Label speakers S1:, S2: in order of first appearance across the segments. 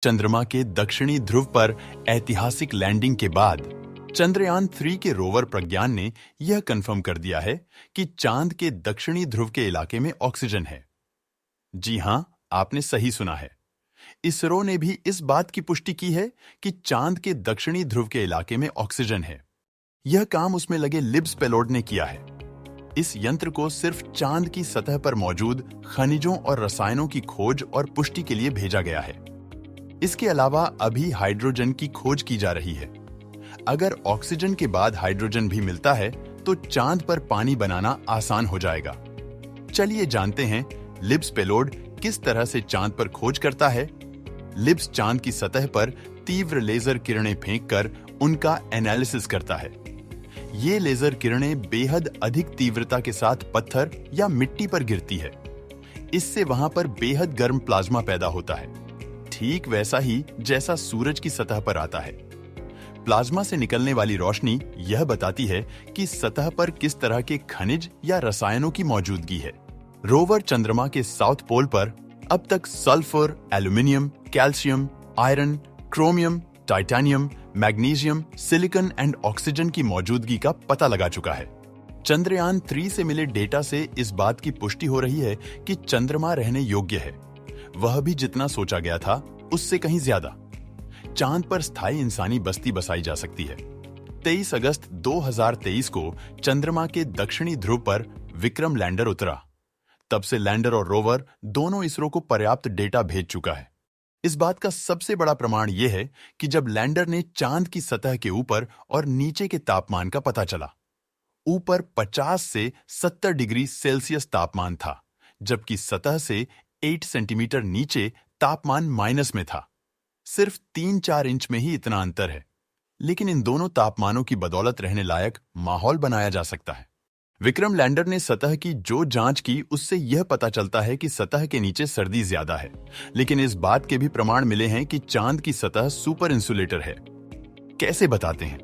S1: चंद्रमा के दक्षिणी ध्रुव पर ऐतिहासिक लैंडिंग के बाद चंद्रयान 3 के रोवर प्रज्ञान ने यह कंफर्म कर दिया है कि चांद के दक्षिणी ध्रुव के इलाके में ऑक्सीजन है। जी हां, आपने सही सुना है। इसरो ने भी इस बात की पुष्टि की है कि चांद के दक्षिणी ध्रुव के इलाके में ऑक्सीजन है। यह काम उसमें लगे लिब्स पेलोड ने किया है। इस यंत्र को सिर्फ चांद की सतह पर मौजूद खनिजों और रसायनों की खोज और पुष्टि के लिए भेजा गया है। इसके अलावा अभी हाइड्रोजन की खोज की जा रही है। अगर ऑक्सीजन के बाद हाइड्रोजन भी मिलता है तो चांद पर पानी बनाना आसान हो जाएगा। चलिए जानते हैं लिब्स पेलोड किस तरह से चांद पर खोज करता है। लिब्स चांद की सतह पर तीव्र लेजर किरणें फेंककर उनका एनालिसिस करता है। ये लेजर किरणें बेहद अधिक तीव्रता के साथ पत्थर या मिट्टी पर गिरती है। इससे वहां पर बेहद गर्म प्लाज्मा पैदा होता है, ठीक वैसा ही जैसा सूरज की सतह पर आता है। प्लाज्मा से निकलने वाली रोशनी यह बताती है कि सतह पर किस तरह के खनिज या रसायनों की मौजूदगी है। रोवर चंद्रमा के साउथ पोल पर अब तक sulphur, aluminium, calcium, iron, chromium, titanium, magnesium, silicon and oxygen की मौजूदगी का पता लगा चुका है। चंद्रयान 3 से मिले डेटा से इस बात की पुष्टि हो रही है कि चंद्रमा रहने योग्य है, वह भी जितना सोचा गया था उससे कहीं ज्यादा। चांद पर स्थायी इंसानी बस्ती बसाई जा सकती है। 23 अगस्त 2023 को चंद्रमा के दक्षिणी ध्रुव पर विक्रम लैंडर उतरा। तब से लैंडर और रोवर दोनों इसरो को पर्याप्त डेटा भेज चुका है। इस बात का सबसे बड़ा प्रमाण यह है कि जब लैंडर ने चांद की सतह के ऊपर और नीचे के तापमान का पता चला, ऊपर 50 से 70 डिग्री सेल्सियस तापमान था, जबकि सतह से 8 सेंटीमीटर नीचे तापमान माइनस में था। सिर्फ 3-4 इंच में ही इतना अंतर है, लेकिन इन दोनों तापमानों की बदौलत रहने लायक माहौल बनाया जा सकता है। विक्रम लैंडर ने सतह की जो जांच की उससे यह पता चलता है कि सतह के नीचे सर्दी ज्यादा है, लेकिन इस बात के भी प्रमाण मिले हैं कि चांद की सतह सुपर इंसुलेटर है। कैसे बताते हैं?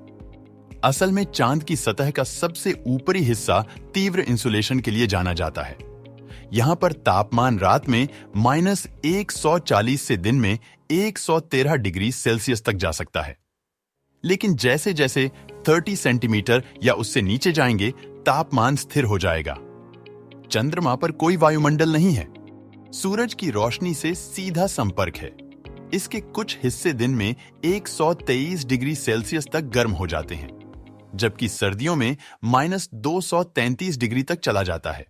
S1: असल में चांद की सतह का सबसे ऊपरी हिस्सा तीव्र इंसुलेशन के लिए जाना जाता है। यहां पर तापमान रात में -140 से दिन में 113 डिग्री सेल्सियस तक जा सकता है। लेकिन जैसे जैसे 30 सेंटीमीटर या उससे नीचे जाएंगे, तापमान स्थिर हो जाएगा। चंद्रमा पर कोई वायुमंडल नहीं है। सूरज की रोशनी से सीधा संपर्क है। इसके कुछ हिस्से दिन में 123 डिग्री सेल्सियस तक गर्म हो जाते हैं, जबकि सर्दियों में -233 डिग्री तक चला जाता है।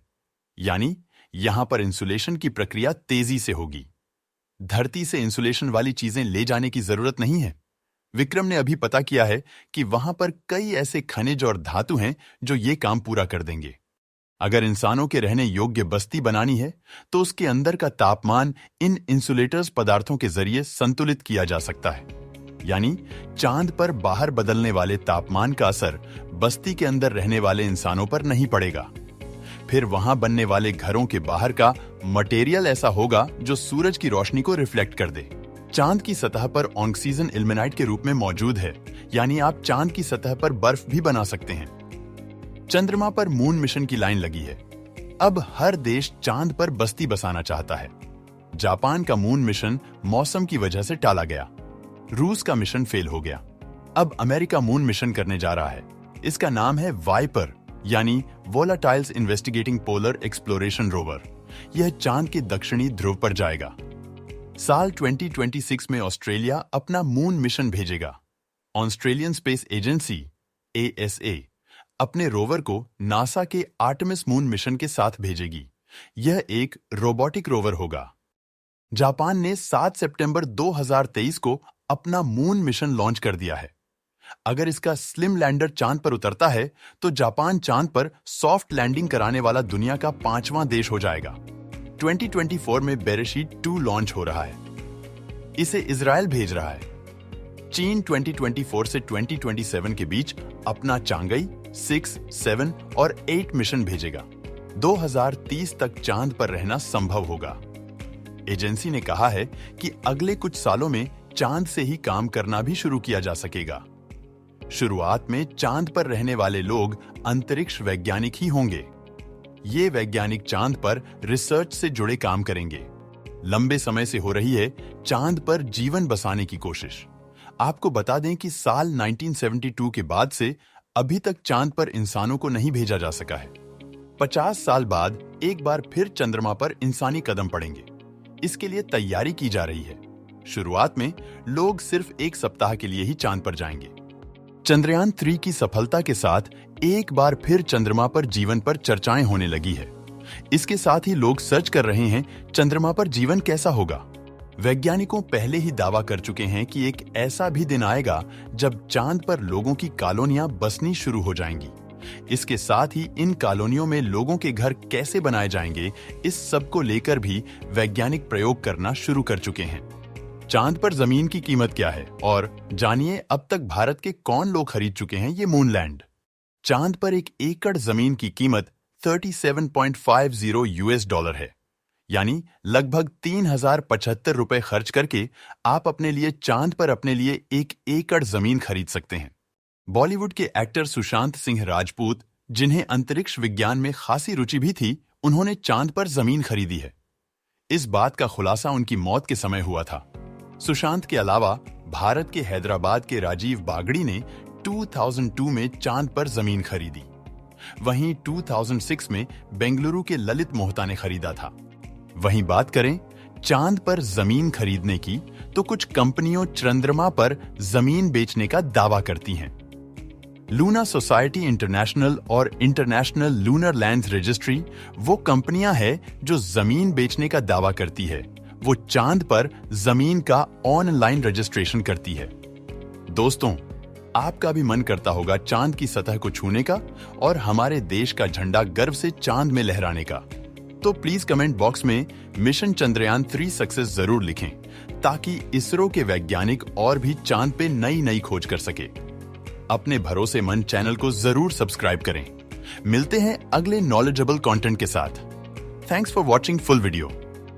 S1: यानी यहां पर इंसुलेशन की प्रक्रिया तेजी से होगी। धरती से इंसुलेशन वाली चीजें ले जाने की जरूरत नहीं है। विक्रम ने अभी पता किया है कि वहां पर कई ऐसे खनिज और धातु हैं जो ये काम पूरा कर देंगे। अगर इंसानों के रहने योग्य बस्ती बनानी है तो उसके अंदर का तापमान इन इंसुलेटर्स पदार्थों के जरिए संतुलित किया जा सकता है। यानी चांद पर बाहर बदलने वाले तापमान का असर बस्ती के अंदर रहने वाले इंसानों पर नहीं पड़ेगा। फिर वहां बनने वाले घरों के बाहर का मटेरियल ऐसा होगा जो सूरज की रोशनी को रिफ्लेक्ट कर दे। चांद की सतह पर ऑक्सीजन इल्मेनाइट के रूप में मौजूद है, यानी आप चांद की सतह पर बर्फ भी बना सकते हैं। चंद्रमा पर मून मिशन की लाइन लगी है। अब हर देश चांद पर बस्ती बसाना चाहता है। जापान का मून मिशन मौसम की वजह से टाला गया। रूस का मिशन फेल हो गया। अब अमेरिका मून मिशन करने जा रहा है। इसका नाम है वाइपर, यानी वोलाटाइल्स इन्वेस्टिगेटिंग पोलर एक्सप्लोरेशन रोवर। यह चांद के दक्षिणी ध्रुव पर जाएगा। साल 2026 में ऑस्ट्रेलिया अपना मून मिशन भेजेगा। ऑस्ट्रेलियन स्पेस एजेंसी ASA अपने रोवर को नासा के आर्टेमिस मून मिशन के साथ भेजेगी। यह एक रोबोटिक रोवर होगा। जापान ने 7 सितंबर 2023 को अपना मून मिशन लॉन्च कर दिया है। अगर इसका स्लिम लैंडर चांद पर उतरता है तो जापान चांद पर सॉफ्ट लैंडिंग कराने वाला दुनिया का 5वां देश हो जाएगा। 2024 में बेरेशीट 2 लॉन्च हो रहा है। इसे इजराइल भेज रहा है। चीन 2024 से 2027 के बीच अपना चांगई 6, 7 और 8 मिशन भेजेगा। 2030 तक चांद पर रहना संभव होगा। एजेंसी ने कहा है कि अगले कुछ सालों में चांद से ही काम करना भी शुरू किया जा सकेगा। शुरुआत में चांद पर रहने वाले लोग अंतरिक्ष वैज्ञानिक ही होंगे। ये वैज्ञानिक चांद पर रिसर्च से जुड़े काम करेंगे। लंबे समय से हो रही है चांद पर जीवन बसाने की कोशिश। आपको बता दें कि साल 1972 के बाद से अभी तक चांद पर इंसानों को नहीं भेजा जा सका है। 50 साल बाद एक बार फिर चंद्रमा पर इंसानी कदम पड़ेंगे। इसके लिए तैयारी की जा रही है। शुरुआत में लोग सिर्फ एक सप्ताह के लिए ही चांद पर जाएंगे। चंद्रयान 3 की सफलता के साथ एक बार फिर चंद्रमा पर जीवन पर चर्चाएं होने लगी है। इसके साथ ही लोग सर्च कर रहे हैं चंद्रमा पर जीवन कैसा होगा। वैज्ञानिकों पहले ही दावा कर चुके हैं कि एक ऐसा भी दिन आएगा जब चांद पर लोगों की कॉलोनियां बसनी शुरू हो जाएंगी। इसके साथ ही इन कॉलोनियों में लोगों के घर कैसे बनाए जाएंगे, इस सब को लेकर भी वैज्ञानिक प्रयोग करना शुरू कर चुके हैं। चांद पर जमीन की कीमत क्या है और जानिए अब तक भारत के कौन लोग खरीद चुके हैं ये मूनलैंड। चांद पर एक एकड़ जमीन की कीमत 37.50 यूएस डॉलर है, यानी लगभग 3075 रुपए खर्च करके आप अपने लिए चांद पर अपने लिए एक एकड़ जमीन खरीद सकते हैं। बॉलीवुड के एक्टर सुशांत सिंह राजपूत, जिन्हें अंतरिक्ष विज्ञान में खासी रुचि भी थी, उन्होंने चांद पर जमीन खरीदी है। इस बात का खुलासा उनकी मौत के समय हुआ था। सुशांत के अलावा भारत के हैदराबाद के राजीव बागड़ी ने 2002 में चांद पर जमीन खरीदी। वहीं 2006 में बेंगलुरु के ललित मोहता ने खरीदा था। वहीं बात करें चांद पर जमीन खरीदने की, तो कुछ कंपनियों चंद्रमा पर जमीन बेचने का दावा करती हैं। लूना सोसाइटी इंटरनेशनल और इंटरनेशनल लूनर लैंड्स रजिस्ट्री वो कंपनियां हैं जो जमीन बेचने का दावा करती है। वो चांद पर जमीन का ऑनलाइन रजिस्ट्रेशन करती है। दोस्तों, आपका भी मन करता होगा चांद की सतह को छूने का और हमारे देश का झंडा गर्व से चांद में लहराने का। तो प्लीज कमेंट बॉक्स में मिशन चंद्रयान 3 सक्सेस जरूर लिखें, ताकि इसरो के वैज्ञानिक और भी चांद पे नई नई खोज कर सके। अपने भरोसेमंद चैनल को जरूर सब्सक्राइब करें। मिलते हैं अगले नॉलेजेबल कंटेंट के साथ। Thanks for watching full video.